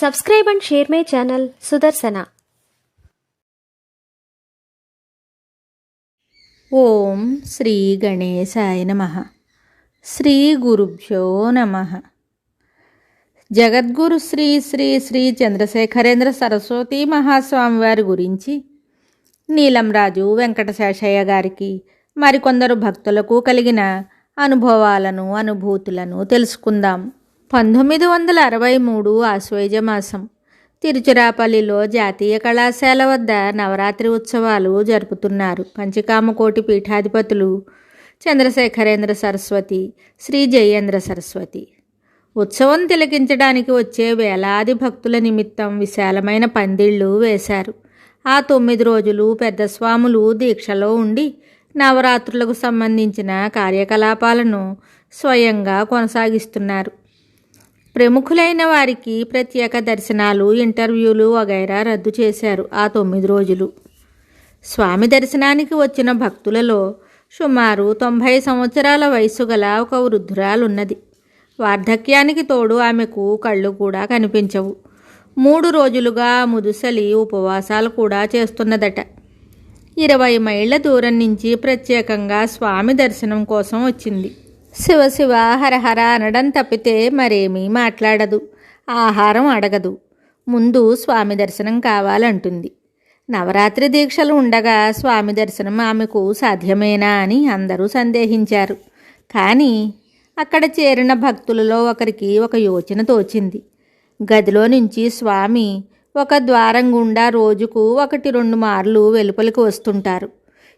Subscribe and share my channel Sudarsana. ఓం శ్రీ గణేశాయ నమః. శ్రీ గురుభ్యో నమః. జగద్గురు శ్రీ శ్రీ శ్రీ చంద్రశేఖరేంద్ర సరస్వతి మహాస్వామి వారి గురించి నీలంరాజు వెంకటశేషయ్య గారికి మరికొందరు భక్తులకు కలిగిన అనుభవాలను అనుభూతులను తెలుసుకుందాం. 1963 ఆశ్వేజ మాసం తిరుచిరాపల్లిలో జాతీయ కళాశాల వద్ద నవరాత్రి ఉత్సవాలు జరుపుతున్నారు. పంచకామకోటి పీఠాధిపతులు చంద్రశేఖరేంద్ర సరస్వతి, శ్రీ జయేంద్ర సరస్వతి. ఉత్సవం తిలకించడానికి వచ్చే వేలాది భక్తుల నిమిత్తం విశాలమైన పందిళ్ళు వేశారు. ఆ 9 రోజులు పెద్ద స్వాములు దీక్షలో ఉండి నవరాత్రులకు సంబంధించిన కార్యకలాపాలను స్వయంగా కొనసాగిస్తున్నారు. ప్రముఖులైన వారికి ప్రత్యేక దర్శనాలు, ఇంటర్వ్యూలు వగైరా రద్దు చేశారు. ఆ 9 రోజులు స్వామి దర్శనానికి వచ్చిన భక్తులలో సుమారు 90 సంవత్సరాల వయసు గల ఒక వృద్ధురాలున్నది. వార్ధక్యానికి తోడు ఆమెకు కళ్ళు కూడా కనిపించవు. 3 రోజులుగా ముదుసలి ఉపవాసాలు కూడా చేస్తున్నదట. 20 మైళ్ళ దూరం నుంచి ప్రత్యేకంగా స్వామి దర్శనం కోసం వచ్చింది. శివ శివ హరహర అనడం తప్పితే మరేమీ మాట్లాడదు, ఆహారం అడగదు. ముందు స్వామి దర్శనం కావాలంటుంది. నవరాత్రి దీక్షలు ఉండగా స్వామి దర్శనం ఆమెకు సాధ్యమేనా అని అందరూ సందేహించారు. కానీ అక్కడ చేరిన భక్తులలో ఒకరికి ఒక యోచన తోచింది. గదిలో నుంచి స్వామి ఒక ద్వారం గుండా రోజుకు 1-2 మార్లు వెలుపలికి వస్తుంటారు.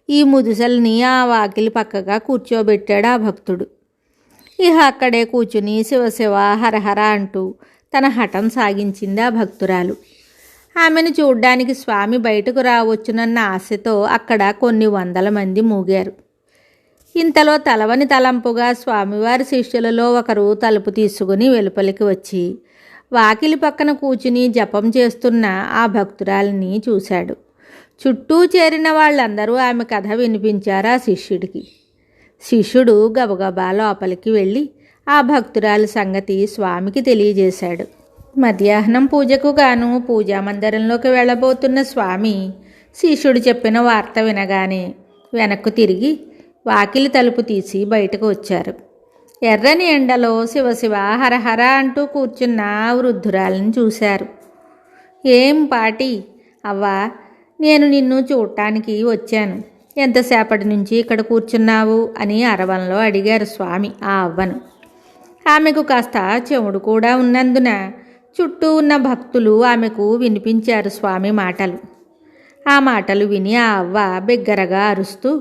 ఈ ముదుసల్ని ఆ వాకిలి పక్కగా కూర్చోబెట్టాడు ఆ భక్తుడు. ఇహ అక్కడే కూర్చుని శివశివ హరహర అంటూ తన హఠం సాగించింది ఆ భక్తురాలు. ఆమెను చూడ్డానికి స్వామి బయటకు రావచ్చునన్న ఆశతో అక్కడ కొన్ని 100 మంది మూగారు. ఇంతలో తలవని తలంపుగా స్వామివారి శిష్యులలో ఒకరు తలుపు తీసుకుని వెలుపలికి వచ్చి వాకిలి పక్కన కూర్చుని జపం చేస్తున్న ఆ భక్తురాలిని చూశాడు. చుట్టూ చేరిన వాళ్ళందరూ ఆమె కథ వినిపించారు ఆ శిష్యుడికి. శిష్యుడు గబగబా లోపలికి వెళ్ళి ఆ భక్తురాలి సంగతి స్వామికి తెలియజేశాడు. మధ్యాహ్నం పూజకు గాను పూజామందిరంలోకి వెళ్ళబోతున్న స్వామి శిష్యుడు చెప్పిన వార్త వినగానే వెనక్కు తిరిగి వాకిలి తలుపు తీసి బయటకు వచ్చారు. ఎర్రని ఎండలో శివశివ హరహర అంటూ కూర్చున్న వృద్ధురాలిని చూశారు. ఏం పాటి అవ్వా, నేను నిన్ను చూడటానికి వచ్చాను. ఎంతసేపటి నుంచి ఇక్కడ కూర్చున్నావు అని అరవంలో అడిగారు స్వామి ఆ అవ్వను. ఆమెకు కాస్త చెవుడు కూడా ఉన్నందున చుట్టూ ఉన్న భక్తులు ఆమెకు వినిపించారు స్వామి మాటలు. ఆ మాటలు విని ఆ అవ్వ బిగ్గరగా అరుస్తూ,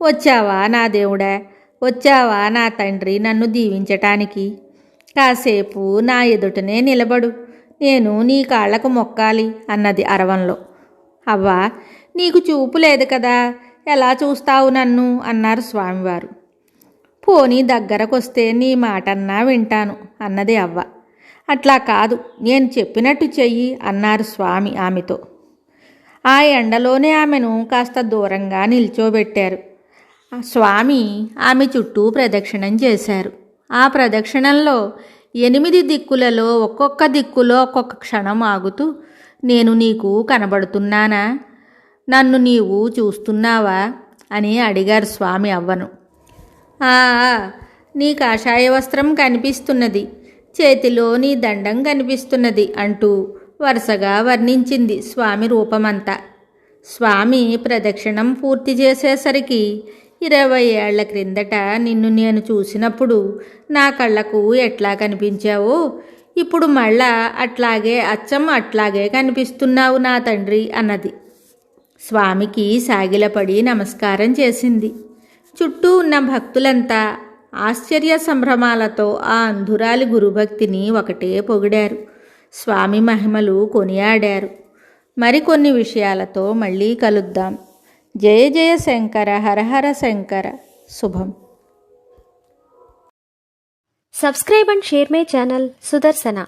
వచ్చావా నా దేవుడా, వచ్చావా నా తండ్రి నన్ను దీవించటానికి? కాసేపు నా ఎదుటనే నిలబడు, నేను నీ కాళ్లకు మొక్కాలి అన్నది అరవంలో. అవ్వా, నీకు చూపు లేదు కదా, ఎలా చూస్తావు నన్ను అన్నారు స్వామివారు. పోనీ దగ్గరకొస్తే నీ మాటన్నా వింటాను అన్నది అవ్వ. అట్లా కాదు, నేను చెప్పినట్టు చెయ్యి అన్నారు స్వామి ఆమెతో. ఆ ఎండలోనే ఆమెను కాస్త దూరంగా నిల్చోబెట్టారు. స్వామి ఆమె చుట్టూ ప్రదక్షిణం చేశారు. ఆ ప్రదక్షిణంలో 8 దిక్కులలో ఒక్కొక్క దిక్కులో ఒక్కొక్క క్షణం ఆగుతూ, నేను నీకు కనబడుతున్నానా, నన్ను నీవు చూస్తున్నావా అని అడిగారు స్వామి అవ్వను. నీ కాషాయ వస్త్రం కనిపిస్తున్నది, చేతిలో నీ దండం కనిపిస్తున్నది అంటూ వరుసగా వర్ణించింది స్వామి రూపమంతా. స్వామి ప్రదక్షిణం పూర్తి చేసేసరికి 20 ఏళ్ల క్రిందట నిన్ను నేను చూసినప్పుడు నా కళ్ళకు ఎట్లా కనిపించావో ఇప్పుడు మళ్ళా అట్లాగే అచ్చం అట్లాగే కనిపిస్తున్నావు నా తండ్రి అన్నది. స్వామికి సాగిలపడి నమస్కారం చేసింది. చుట్టూ ఉన్న భక్తులంతా ఆశ్చర్య సంభ్రమాలతో ఆ అంధురాలి గురుభక్తిని ఒకటే పొగిడారు. స్వామి మహిమలు కొనియాడారు. మరికొన్ని విషయాలతో మళ్ళీ కలుద్దాం. జయ జయ శంకర, హరహర శంకర. శుభం. Subscribe and share my channel Sudarsana.